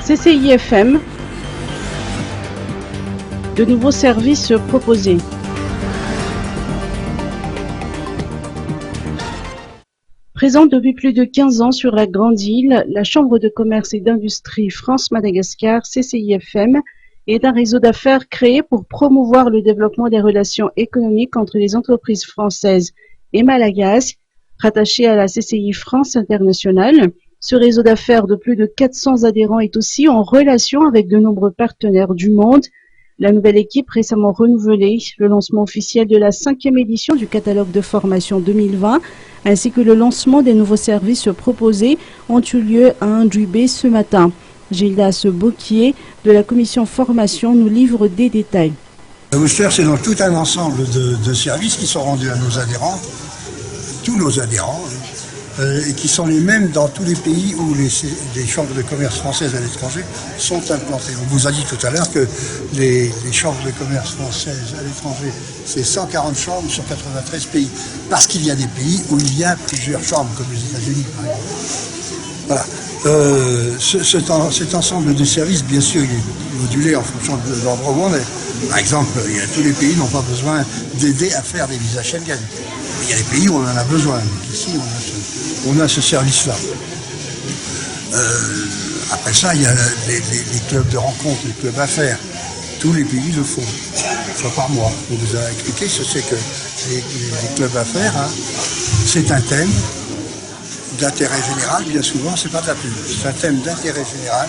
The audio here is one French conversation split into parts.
CCI-FM, de nouveaux services proposés. Présente depuis plus de 15 ans sur la Grande Île, la Chambre de commerce et d'industrie France-Madagascar, CCI-FM, est un réseau d'affaires créé pour promouvoir le développement des relations économiques entre les entreprises françaises et malagasy, rattachées à la CCI France Internationale. Ce réseau d'affaires de plus de 400 adhérents est aussi en relation avec de nombreux partenaires du monde. La nouvelle équipe récemment renouvelée, le lancement officiel de la 5e édition du catalogue de formation 2020, ainsi que le lancement des nouveaux services proposés ont eu lieu à Indribé ce matin. Gildas Bocquier de la commission formation nous livre des détails. Le booster, c'est donc tout un ensemble de services qui sont rendus à nos adhérents, tous nos adhérents, et qui sont les mêmes dans tous les pays où les chambres de commerce françaises à l'étranger sont implantées. On vous a dit tout à l'heure que les chambres de commerce françaises à l'étranger, c'est 140 chambres sur 93 pays. Parce qu'il y a des pays où il y a plusieurs chambres, comme les États-Unis par exemple. Voilà. Cet ensemble de services, bien sûr, il est modulé en fonction de l'endroit où on est. Par exemple, tous les pays n'ont pas besoin d'aider à faire des visas Schengen. Il y a des pays où on en a besoin. Donc ici, on a ce service-là. Après ça, il y a les clubs de rencontres, les clubs affaires. Tous les pays le font, une fois par mois. On vous a expliqué ce que c'est que les clubs affaires. Hein, c'est un thème d'intérêt général, bien souvent, c'est pas de la pub. C'est un thème d'intérêt général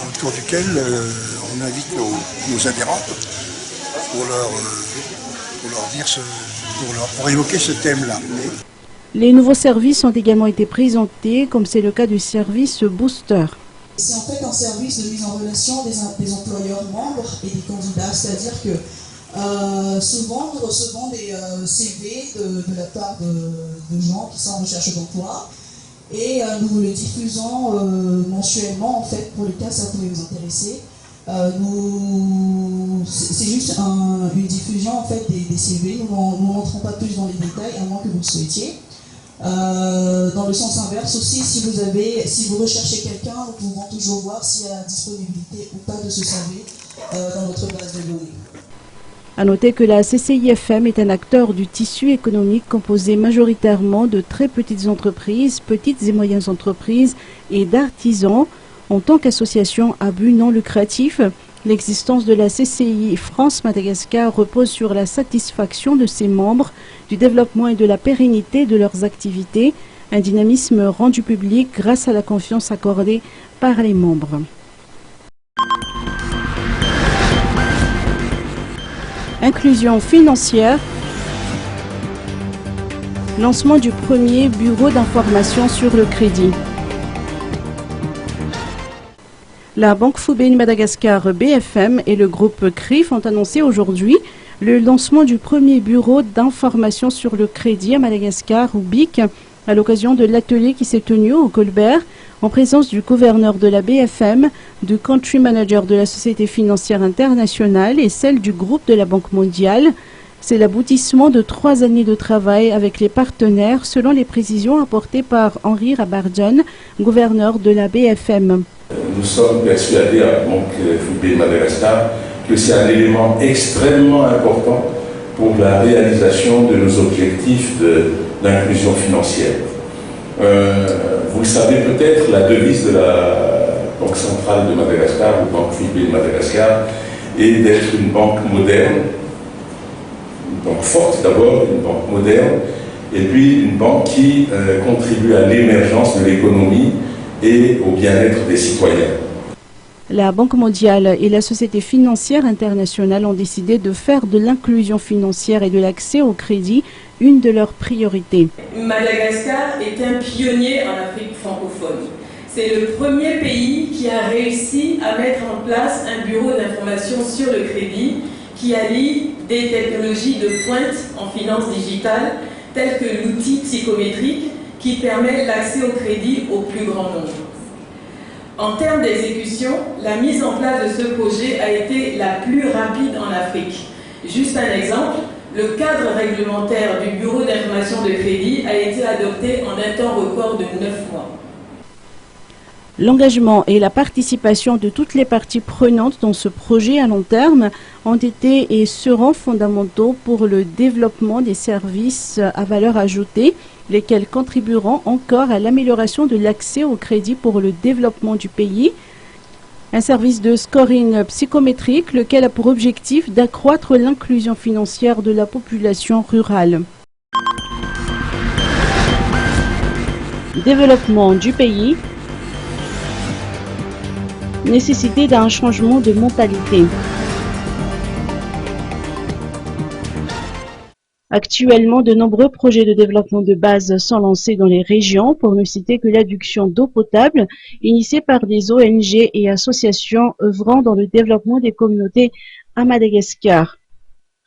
autour duquel on invite nos adhérents pour évoquer ce thème-là. Les nouveaux services ont également été présentés, comme c'est le cas du service Booster. C'est en fait un service de mise en relation des employeurs membres et des candidats, c'est-à-dire que souvent nous recevons des CV de la part de gens qui sont en recherche d'emploi et nous le diffusons mensuellement en fait pour le cas ça pourrait vous intéresser. C'est juste une diffusion en fait des CV, nous n'entrons pas plus dans les détails à moins que vous le souhaitiez. Dans le sens inverse aussi, si vous recherchez quelqu'un, nous pouvons toujours voir s'il y a la disponibilité ou pas de ce CV dans notre base de données. À noter que la CCI-FM est un acteur du tissu économique composé majoritairement de très petites entreprises, petites et moyennes entreprises et d'artisans. En tant qu'association à but non lucratif, l'existence de la CCI France-Madagascar repose sur la satisfaction de ses membres, du développement et de la pérennité de leurs activités, un dynamisme rendu public grâce à la confiance accordée par les membres. Inclusion financière. Lancement du premier bureau d'information sur le crédit. La Banque Foubeni Madagascar BFM et le groupe CRIF ont annoncé aujourd'hui le lancement du premier bureau d'information sur le crédit à Madagascar, ou BIC, à l'occasion de l'atelier qui s'est tenu au Colbert, en présence du gouverneur de la BFM, du country manager de la Société financière internationale et celle du groupe de la Banque mondiale. C'est l'aboutissement de 3 années de travail avec les partenaires, selon les précisions apportées par Henri Rabardjan, gouverneur de la BFM. Nous sommes persuadés à Banque Foubeni Madagascar que c'est un élément extrêmement important pour la réalisation de nos objectifs d'inclusion financière. Vous le savez peut-être, la devise de la Banque centrale de Madagascar, ou Banque Foubeni Madagascar, est d'être une banque moderne, une banque forte d'abord, une banque moderne, et puis une banque qui contribue à l'émergence de l'économie et au bien-être des citoyens. La Banque mondiale et la Société financière internationale ont décidé de faire de l'inclusion financière et de l'accès au crédit une de leurs priorités. Madagascar est un pionnier en Afrique francophone. C'est le premier pays qui a réussi à mettre en place un bureau d'information sur le crédit qui allie des technologies de pointe en finance digitale telles que l'outil psychométrique qui permet l'accès au crédit au plus grand nombre. En termes d'exécution, la mise en place de ce projet a été la plus rapide en Afrique. Juste un exemple, le cadre réglementaire du Bureau d'information de crédit a été adopté en un temps record de 9 mois. L'engagement et la participation de toutes les parties prenantes dans ce projet à long terme ont été et seront fondamentaux pour le développement des services à valeur ajoutée, lesquels contribueront encore à l'amélioration de l'accès au crédit pour le développement du pays. Un service de scoring psychométrique, lequel a pour objectif d'accroître l'inclusion financière de la population rurale. Développement du pays. Nécessité d'un changement de mentalité. Actuellement, de nombreux projets de développement de base sont lancés dans les régions, pour ne citer que l'adduction d'eau potable, initiée par des ONG et associations œuvrant dans le développement des communautés à Madagascar.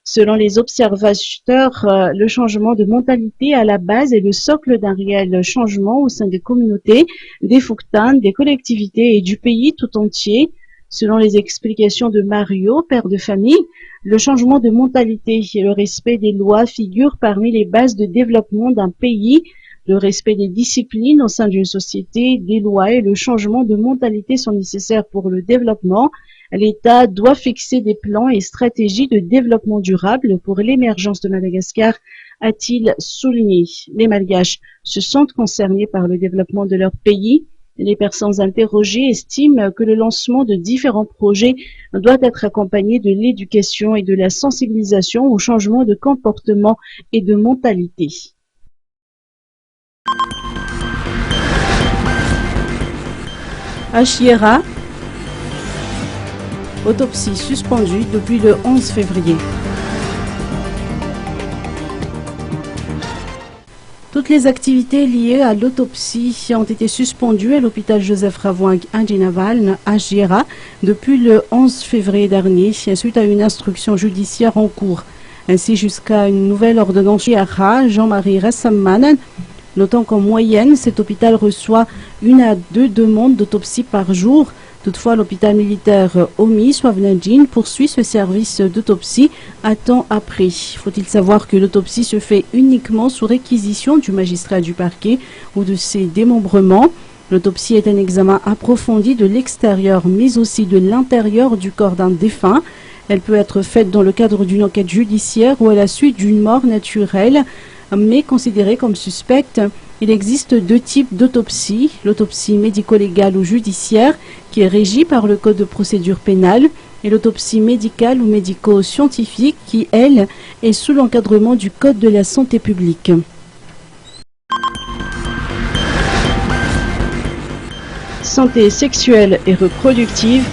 Selon les observateurs, le changement de mentalité à la base est le socle d'un réel changement au sein des communautés, des Fuktan, des collectivités et du pays tout entier. Selon les explications de Mario, père de famille, le changement de mentalité et le respect des lois figurent parmi les bases de développement d'un pays. Le respect des disciplines au sein d'une société, des lois et le changement de mentalité sont nécessaires pour le développement. L'État doit fixer des plans et stratégies de développement durable pour l'émergence de Madagascar, a-t-il souligné. Les Malgaches se sentent concernés par le développement de leur pays. Les personnes interrogées estiment que le lancement de différents projets doit être accompagné de l'éducation et de la sensibilisation au changement de comportement et de mentalité. Achiera, autopsie suspendue depuis le 11 février. Toutes les activités liées à l'autopsie ont été suspendues à l'hôpital Joseph Ravouang Andjinaval à Achiera depuis le 11 février dernier, suite à une instruction judiciaire en cours. Ainsi, jusqu'à une nouvelle ordonnance Chiara, Jean-Marie Rassamman, notant qu'en moyenne, cet hôpital reçoit 1 à 2 demandes d'autopsie par jour. Toutefois, l'hôpital militaire Omi Swavnadjin poursuit ce service d'autopsie à temps après. Faut-il savoir que l'autopsie se fait uniquement sous réquisition du magistrat du parquet ou de ses démembrements. L'autopsie est un examen approfondi de l'extérieur mais aussi de l'intérieur du corps d'un défunt. Elle peut être faite dans le cadre d'une enquête judiciaire ou à la suite d'une mort naturelle, mais considérée comme suspecte. Il existe 2 types d'autopsie, l'autopsie médico-légale ou judiciaire, qui est régie par le Code de procédure pénale, et l'autopsie médicale ou médico-scientifique, qui, elle, est sous l'encadrement du Code de la santé publique. Santé sexuelle et reproductive.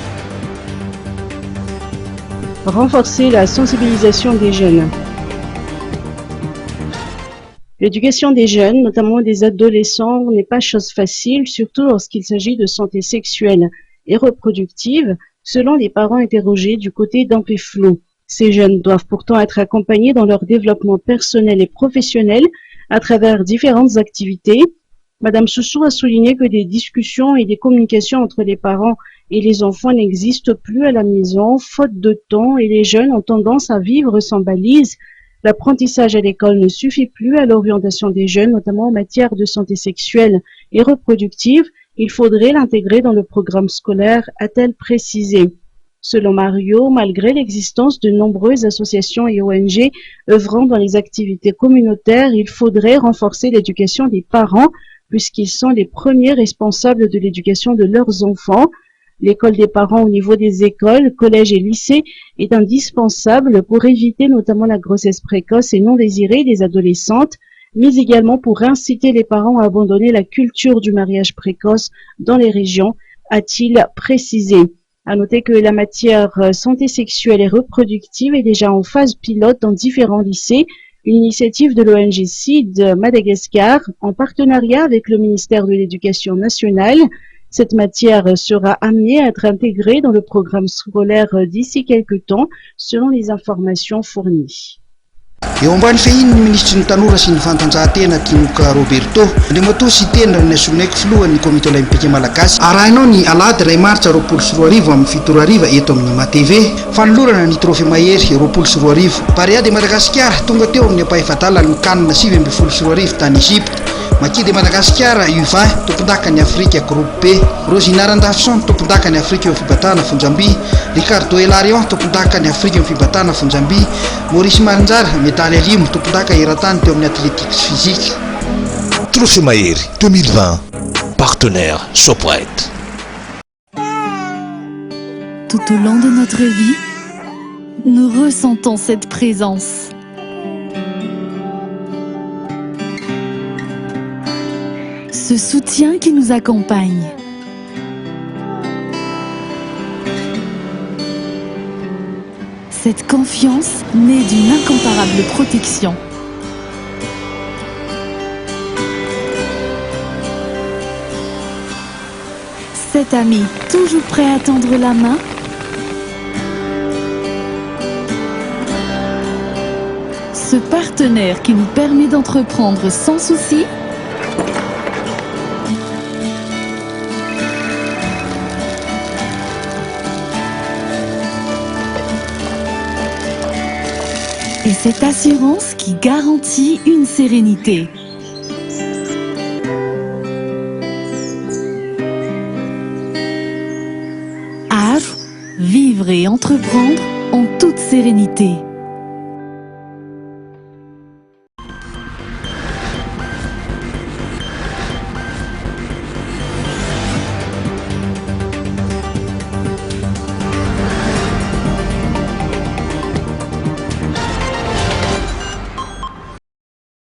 Renforcer la sensibilisation des jeunes. L'éducation des jeunes, notamment des adolescents, n'est pas chose facile, surtout lorsqu'il s'agit de santé sexuelle et reproductive, selon les parents interrogés du côté d'Ampeflou. Ces jeunes doivent pourtant être accompagnés dans leur développement personnel et professionnel à travers différentes activités. Madame Soussou a souligné que des discussions et des communications entre les parents et les enfants n'existent plus à la maison, faute de temps, et les jeunes ont tendance à vivre sans balises. L'apprentissage à l'école ne suffit plus à l'orientation des jeunes, notamment en matière de santé sexuelle et reproductive. Il faudrait l'intégrer dans le programme scolaire, a-t-elle précisé. Selon Mario, malgré l'existence de nombreuses associations et ONG œuvrant dans les activités communautaires, il faudrait renforcer l'éducation des parents, puisqu'ils sont les premiers responsables de l'éducation de leurs enfants. L'école des parents au niveau des écoles, collèges et lycées est indispensable pour éviter notamment la grossesse précoce et non désirée des adolescentes, mais également pour inciter les parents à abandonner la culture du mariage précoce dans les régions, a-t-il précisé. À noter que la matière santé sexuelle et reproductive est déjà en phase pilote dans différents lycées, une initiative de l'ONG CID Madagascar en partenariat avec le ministère de l'Éducation nationale. Cette matière sera amenée à être intégrée dans le programme scolaire d'ici quelques temps, selon les informations fournies. Eo ambany fehiny ny ministry ny tanora sy ny fantanjahantena Tinoka Roberto indray matoa sy tendra ny nasonaiko filohan'ny komite olympique malagasy arahinao ny alady 2 martsa 24 amin'ny 7 eto amin'ny matv fanolorana ny trophée mahery 24 Paria de Madagascar tonga teo amin'ny ampahefatala ny kanina 7 tany Egypte Makidy Madagasikara UVA tompon-daka ny Afrika groupe B, Rosina Randafson tompon-daka ny Afrika eo fibatana Fonjamby, Ricardo Elarion tompon-daka ny Afrika eo fibatana Fonjamby, Maurice Marinjara médaille limo tompon-daka eran-tany teo amin'ny athlétique physique. Trophée Mahery 2020, partenaire Sopret. Tout au long de notre vie, nous ressentons cette présence. Ce soutien qui nous accompagne. Cette confiance née d'une incomparable protection. Cet ami toujours prêt à tendre la main. Ce partenaire qui nous permet d'entreprendre sans souci. Et cette assurance qui garantit une sérénité. Havre, vivre et entreprendre en toute sérénité.